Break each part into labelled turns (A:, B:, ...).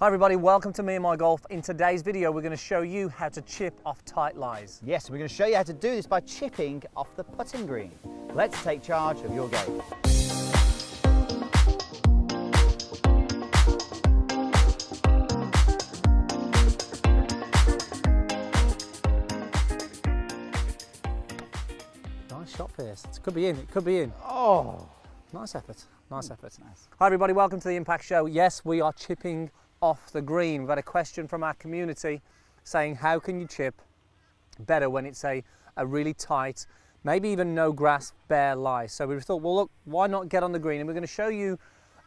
A: Hi everybody, welcome to Meandmygolf. In today's video we're going to show you how to chip off tight lies.
B: Yes, we're going to show you how to do this by chipping off the putting green. Let's take charge of your game.
A: Nice shot, Pierce. It could be in, it could be in.
B: Oh!
A: Nice effort, nice effort.
B: Nice.
A: Hi everybody, welcome to the Impact Show. Yes, we are chipping off the green. We've had a question from our community saying how can you chip better when it's a really tight, maybe even no grass, bare lie. So we thought, well look, why not get on the green? And we're going to show you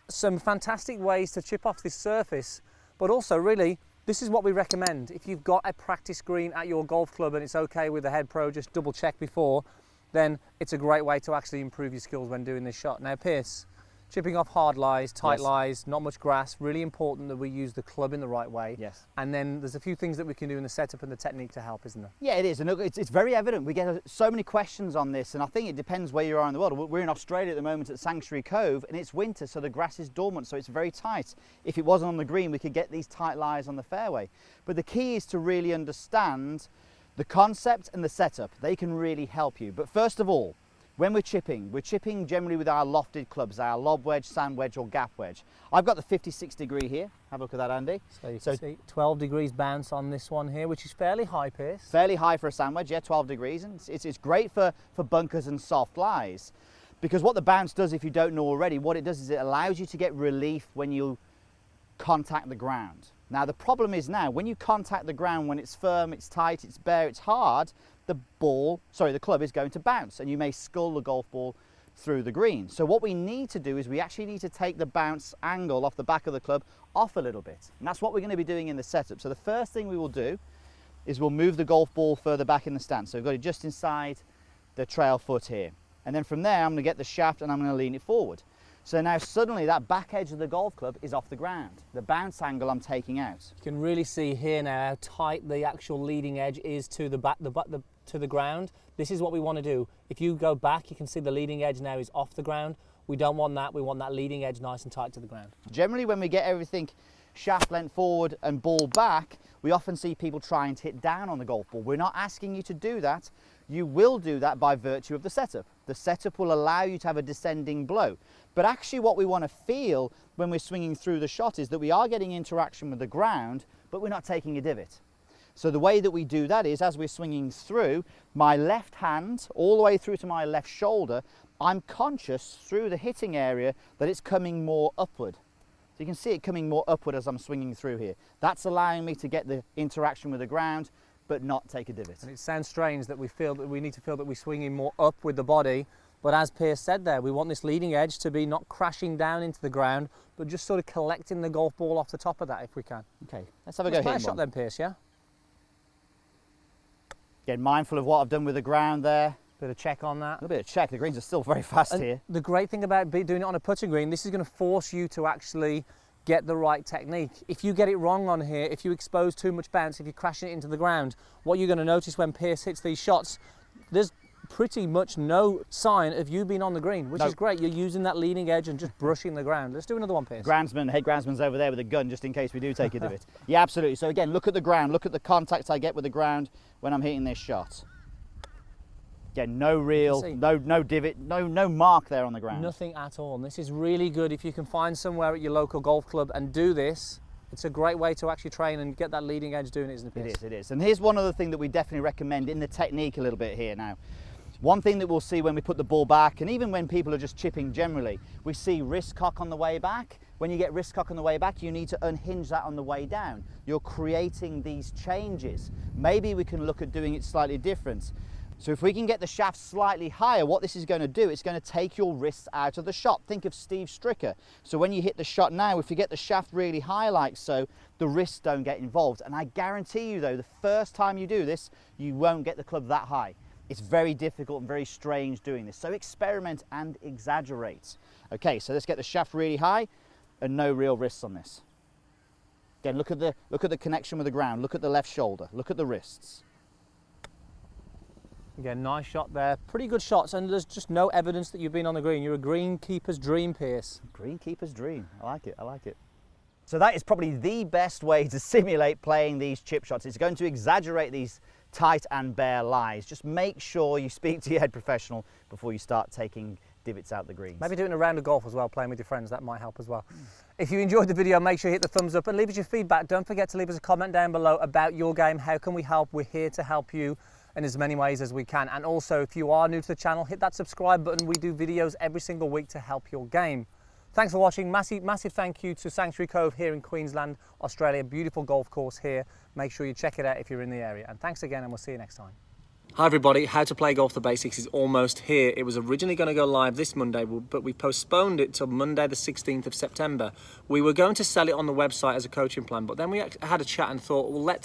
A: some fantastic ways to chip off this surface, but also really this is what we recommend. If you've got a practice green at your golf club and it's okay with the head pro, just double check before, then it's a great way to actually improve your skills when doing this shot. Now Pierce, chipping off hard lies, tight lies, not much grass, really important that we use the club in the right way.
B: Yes.
A: And then there's a few things that we can do in the setup and the technique to help, isn't there?
B: Yeah, it is, and look, it's very evident. We get so many questions on this, and I think it depends where you are in the world. We're in Australia at the moment at Sanctuary Cove, and it's winter, so the grass is dormant, so it's very tight. If it wasn't on the green, we could get these tight lies on the fairway. But the key is to really understand the concept and the setup. They can really help you. But first of all, when we're chipping generally with our lofted clubs, our lob wedge, sand wedge or gap wedge. I've got the 56 degree here. Have a look at that, Andy.
A: So you can see 12 degrees bounce on this one here, which is fairly high, Pierce.
B: Fairly high for a sand wedge, yeah, 12 degrees. And it's great for bunkers and soft lies. Because what the bounce does, if you don't know already, what it does is it allows you to get relief when you contact the ground. Now the problem is now, when you contact the ground, when it's firm, it's tight, it's bare, it's hard, the club is going to bounce and you may scull the golf ball through the green. So what we need to do is we actually need to take the bounce angle off the back of the club off a little bit. And that's what we're going to be doing in the setup. So the first thing we will do is we'll move the golf ball further back in the stance. So we've got it just inside the trail foot here. And then from there, I'm going to get the shaft and I'm going to lean it forward. So now suddenly that back edge of the golf club is off the ground. The bounce angle I'm taking out.
A: You can really see here now how tight the actual leading edge is to to the ground. This is what we want to do. If you go back, you can see the leading edge now is off the ground. We don't want that. We want that leading edge nice and tight to the ground.
B: Generally, when we get everything shaft length forward and ball back, we often see people trying to hit down on the golf ball. We're not asking you to do that. You will do that by virtue of the setup. The setup will allow you to have a descending blow. But actually what we want to feel when we're swinging through the shot is that we are getting interaction with the ground, but we're not taking a divot. So the way that we do that is, as we're swinging through, my left hand all the way through to my left shoulder, I'm conscious through the hitting area that it's coming more upward. So you can see it coming more upward as I'm swinging through here. That's allowing me to get the interaction with the ground, but not take a divot.
A: And it sounds strange that we need to feel that we're swinging more up with the body, but as Pierce said there, we want this leading edge to be not crashing down into the ground, but just sort of collecting the golf ball off the top of that if we can.
B: Okay, let's have a go here.
A: Nice shot then, Pierce, yeah?
B: Again, mindful of what I've done with the ground there.
A: Bit of check on that.
B: A little bit of check, the greens are still very fast here.
A: The great thing about doing it on a putting green, this is going to force you to actually get the right technique. If you get it wrong on here, if you expose too much bounce, if you're crashing it into the ground, what you're going to notice when Pierce hits these shots, there's pretty much no sign of you being on the green, which is great. You're using that leading edge and just brushing the ground. Let's do another one, Pierce.
B: Head groundsman's over there with a gun just in case we do take a divot. Yeah, absolutely. So again, look at the ground, look at the contact I get with the ground when I'm hitting this shot. Again, no divot, no mark there on the ground.
A: Nothing at all. And this is really good if you can find somewhere at your local golf club and do this. It's a great way to actually train and get that leading edge doing it, isn't it, Pierce?
B: It is. And here's one other thing that we definitely recommend in the technique a little bit here now. One thing that we'll see when we put the ball back, and even when people are just chipping generally, we see wrist cock on the way back. When you get wrist cock on the way back, you need to unhinge that on the way down. You're creating these changes. Maybe we can look at doing it slightly different. So if we can get the shaft slightly higher, what this is going to do, it's going to take your wrists out of the shot. Think of Steve Stricker. So when you hit the shot now, if you get the shaft really high like so, the wrists don't get involved. And I guarantee you though, the first time you do this, you won't get the club that high. It's very difficult and very strange doing this. So experiment and exaggerate. Okay, so let's get the shaft really high and no real wrists on this. Again, look at the connection with the ground. Look at the left shoulder. Look at the wrists.
A: Again, nice shot there. Pretty good shots, and there's just no evidence that you've been on the green. You're a greenkeeper's dream, Pierce.
B: Greenkeeper's dream. I like it. I like it. So that is probably the best way to simulate playing these chip shots. It's going to exaggerate these tight and bare lies. Just make sure you speak to your head professional before you start taking divots out the greens.
A: Maybe doing a round of golf as well, playing with your friends, that might help as well. If you enjoyed the video, make sure you hit the thumbs up and leave us your feedback. Don't forget to leave us a comment down below about your game. How can we help? We're here to help you in as many ways as we can. And also, if you are new to the channel, hit that subscribe button. We do videos every single week to help your game. Thanks for watching. Massive thank you to Sanctuary Cove here in Queensland, Australia. Beautiful golf course here. Make sure you check it out if you're in the area. And thanks again, and we'll see you next time. Hi everybody, How to Play Golf the Basics is almost here. It was originally going to go live this Monday, but we postponed it till Monday the 16th of September. We were going to sell it on the website as a coaching plan, but then we had a chat and thought, well,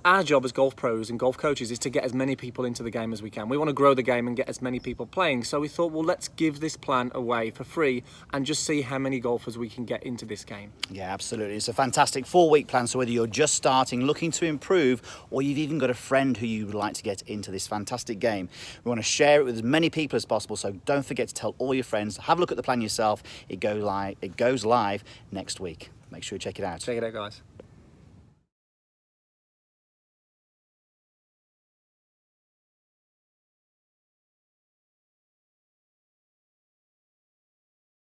A: our job as golf pros and golf coaches is to get as many people into the game as we can. We want to grow the game and get as many people playing. So we thought, well, let's give this plan away for free and just see how many golfers we can get into this game.
B: Yeah, absolutely. It's a fantastic 4-week plan. So whether you're just starting, looking to improve, or you've even got a friend who you would like to get into this fantastic game, we want to share it with as many people as possible. So don't forget to tell all your friends. Have a look at the plan yourself. It goes live next week. Make sure you check it out.
A: Check it out, guys.